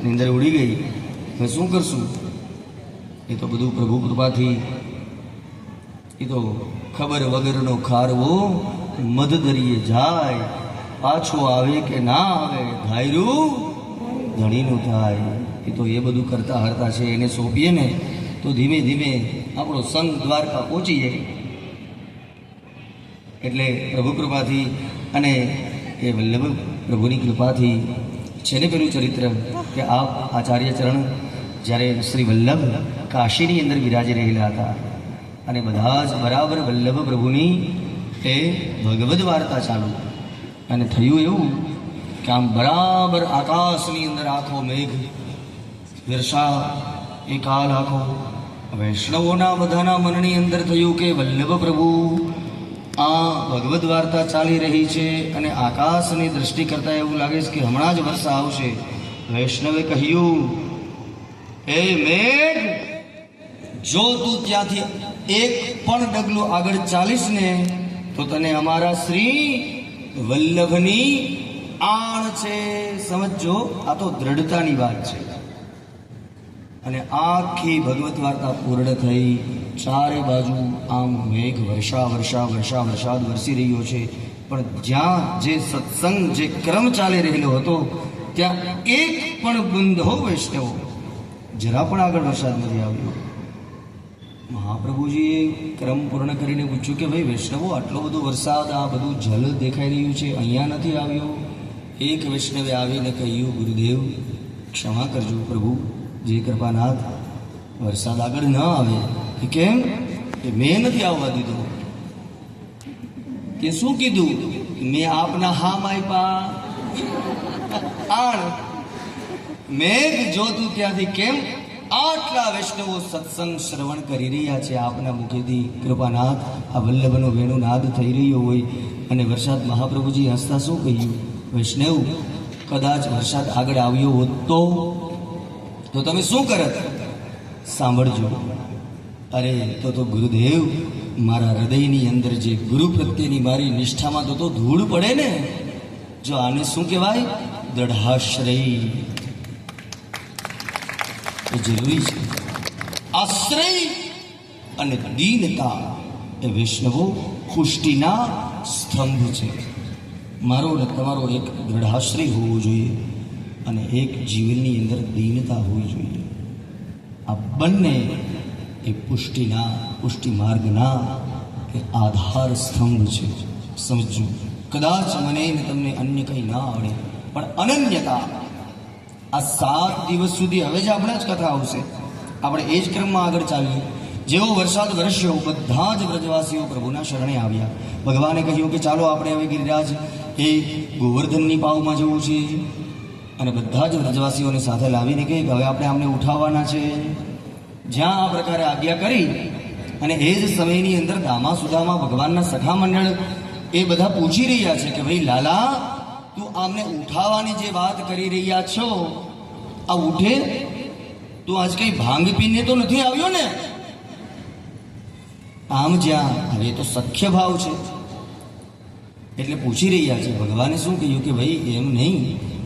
નીંદર ઉડી ગઈ, હવે શું કરશું? એ તો બધું પ્રભુ કૃપાથી, એ તો ખબર વગરનો ખારવો મધ દરિયે જાય, પાછો આવે કે ના આવે ધાયરું ધણીનું થાય. એ તો એ બધું કરતા હરતા છે, એને સોંપીએ ને તો ધીમે ધીમે આપણો સંગ દ્વારકા પહોંચી જાય. એટલે પ્રભુ કૃપાથી અને એ વલ્લભ પ્રભુની કૃપાથી છે ને પેલું ચરિત્ર કે આ આચાર્ય ચરણ જ્યારે શ્રી વલ્લભ કાશીની અંદર બિરાજી રહેલા હતા અને બધા જ બરાબર વલ્લભ પ્રભુની એ ભગવદ વાર્તા ચાલુ, અને થયું એવું કે આમ બરાબર આકાશની અંદર આખો મેઘ વર્ષા એ કાલ આખો વૈષ્ણવોના બધાના મનની અંદર થયું કે વલ્લભ પ્રભુ આ ભગવદ વાર્તા ચાલી રહી છે અને આકાશની દૃષ્ટિ કરતાં એવું લાગે છે કે હમણાં જ વર્ષા આવશે. વૈષ્ણવે કહ્યું, એ મેઘ, જો તું ત્યાંથી એક પણ ડગલું આગળ ચાલીશ ને તો તને અમારા શ્રી વલ્લભની આણ છે. સમજો, આ તો દ્રઢતાની વાત છે. અને આખી ભગવત વાર્તા પૂર્ણ થઈ. ચારે બાજુ આમ મેઘ વરસાદ વરસી રહ્યો છે, પણ જ્યાં જે સત્સંગ જે ક્રમ ચાલી રહેલો હતો ત્યાં એક પણ બુંદો વૈષ્ણવો જરા પણ આગળ વરસાદ નથી આવ્યો. મહાપ્રભુજીએ ક્રમ પૂર્ણ કરીને પૂછ્યું કે ભાઈ વૈષ્ણવો, આટલો બધો વરસાદ, આ બધું જલ દેખાઈ રહ્યું છે, અહીંયા નથી આવ્યો? એક વૈષ્ણવે આવીને કહ્યું, ગુરુદેવ ક્ષમા કરજો પ્રભુ, જે કૃપાનાથ, વરસાદ આગળ ન આવે. કે કેમ? કે મેં નથી આવવા દીધો. કે શું કીધું? મેં આપના હામ આપ્યા આણ. મેઘ, જો તું ત્યાંથી કેમ આટલા વૈષ્ણવો સત્સંગ શ્રવણ કરી રહ્યા છે આપના મુખેથી, કૃપાનાથ, આ વલ્લભનો વેણુનાદ થઈ રહ્યો હોય અને વરસાદ, મહાપ્રભુજી હસતા શું કહ્યું? વૈષ્ણવ, કદાચ વરસાદ આગળ આવ્યો હોત તો તમે શું કરત? સાંભળજો. અરે તો ગુરુદેવ, મારા હૃદયની અંદર જે ગુરુ પ્રત્યેની મારી નિષ્ઠામાં તો ધૂળ પડે ને. જો આને શું કહેવાય? દ્રઢાશ્રય. એ જરૂરી છે. આશ્રય અને દીનતા એ વૈષ્ણવો પુષ્ટિના સ્તંભ છે. મારો અને તમારો એક દ્રઢાશ્રય હોવો જોઈએ અને એક જીવનની અંદર દીનતા હોવી જોઈએ. આ બંને એ પુષ્ટિ માર્ગના એ આધાર સ્તંભ છે. સમજો, કદાચ મને ને તમને અન્ય કંઈ ના આવડે, પણ અનન્યતા. આ 7 દિવસ સુધી હવે જ આપણે જ કથા આવશે, આપણે એ જ ક્રમમાં આગળ ચાલીએ. જેવો વરસાદ વરસ્યો, બધા જ વ્રજવાસીઓ પ્રભુના શરણે આવ્યા. ભગવાને કહ્યું કે ચાલો આપણે હવે ગિરિરાજ એ ગોવર્ધનની પાવમાં જવું છે, અને બધા જ વ્રજવાસીઓને સાથે લાવીને કહે કે હવે આપણે આમને ઉઠાવવાના છે. જ્યાં આ પ્રકારે આજ્ઞા કરી અને એ જ સમયની અંદર દામા સુદામા ભગવાનના સખા મંડળ એ બધા પૂછી રહ્યા છે કે ભાઈ લાલા, તું આમને ઉઠાવવાની જે વાત કરી રહ્યા છો, આ ઉઠે તું આજ કઈ ભાંગ પીને તો નથી આવ્યો ને? આમ જ્યાં હવે તો સખ્ય ભાવ છે એટલે પૂછી રહ્યા છે. ભગવાને શું કહ્યું કે ભાઈ એમ નહીં,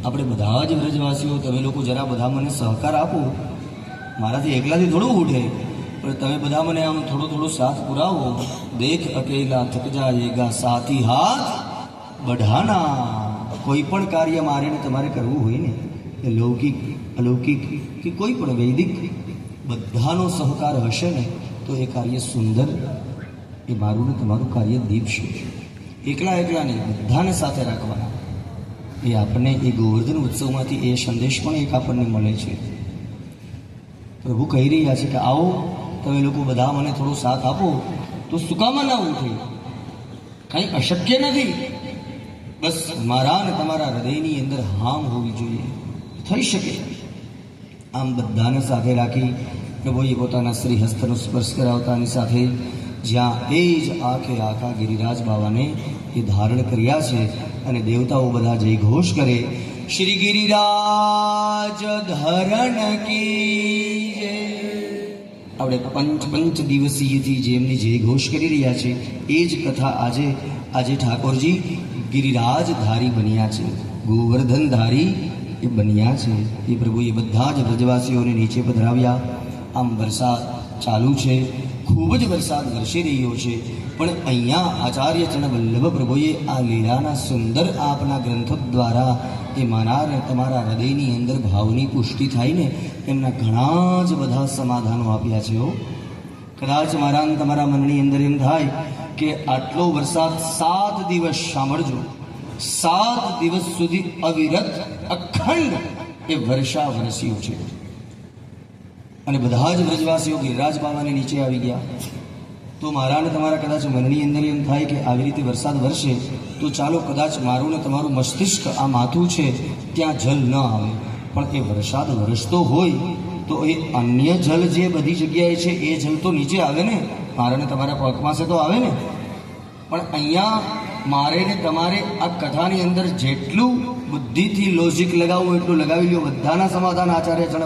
આપણે બધા જ વ્રજવાસીઓ, તમે લોકો જરા બધા મને સહકાર આપો. મારાથી એકલાથી થોડું ઉઠે, પણ તમે બધા મને આમ થોડો સાથ પુરાવો. દેખ અકેલા થક જાયેગા, સાથી હાથ બઢાના. કોઈ પણ કાર્ય મારે તમારે કરવું હોય ને, એ લૌકિક અલૌકિક કે કોઈ પણ વૈદિક, બધાનો સહકાર હશે ને તો એ કાર્ય સુંદર, એ મારું ને તમારું કાર્ય દીપશે. એકલા નહીં, બધાને સાથે રાખવાના. એ આપણને એ ગોવર્ધન ઉત્સવમાંથી એ સંદેશ પણ એક આપણને મળે છે. પ્રભુ કહી રહ્યા છે કે આવો, તમે લોકો બધા મને થોડો સાથ આપો તો સુકામાં ના ઉઠે. કંઈ અશક્ય નથી, બસ મારા અને તમારા હૃદયની અંદર હામ હોવી જોઈએ, થઈ શકે. આમ બધાને સાથે રાખી પ્રભુએ પોતાના શ્રી હસ્તનો સ્પર્શ કરાવતાની સાથે જ્યાં એ જ આખા ગિરિરાજ બાવાને એ ધારણ કર્યા છે અને દેવતાઓ બધા જય ઘોષ કરે, શ્રી ગિરિરાજ ધરણ કી જય. આપણે પંચ દિવસીયથી જે એમની જય ઘોષ કરી રહ્યા છે એ જ કથા આજે ઠાકોરજી ગિરિરાજ ધારી બન્યા છે, ગોવર્ધન ધારી એ બન્યા છે. એ પ્રભુએ બધા જ વ્રજવાસીઓને નીચે પધરાવ્યા. આમ વરસાદ ચાલુ છે, ખૂબ જ વરસાદ વરસી રહ્યો છે. પણ અહીંયા આચાર્ય ચરણવલ્લભ પ્રભુએ આ લીલાના સુંદર આપના ગ્રંથો દ્વારા એ મારા અને તમારા હૃદયની અંદર ભાવની પુષ્ટિ થાય ને એમના ઘણા જ બધા સમાધાનો આપ્યા છે. કદાચ મારા અને તમારા મનની અંદર એમ થાય કે આટલો વરસાદ 7 દિવસ, સાંભળજો, 7 દિવસ સુધી અવિરત અખંડ એ વર્ષા વરસ્યો છે. અને બધા જ વ્રજવાસીઓ ગિરિરાજ બાવાને નીચે આવી ગયા. તો મારા ને તમારા કદાચ મનની અંદર એમ થાય કે આવી રીતે વરસાદ વરસે તો ચાલો કદાચ મારું ને તમારું મસ્તિષ્ક આ માથું છે ત્યાં જલ ન આવે. પણ એ વરસાદ વરસતો હોય તો એ અન્ય જલ જે બધી જગ્યાએ છે એ જલ તો નીચે આવે ને, મારા ને તમારા પગ પાસે તો આવે ને. પણ અહીંયા મારે ને તમારે આ કથાની અંદર જેટલું બુદ્ધિથી લોજિક લગાવવું એટલું લગાવી લ્યો. બધાના સમાધાન આચાર્ય ચરણ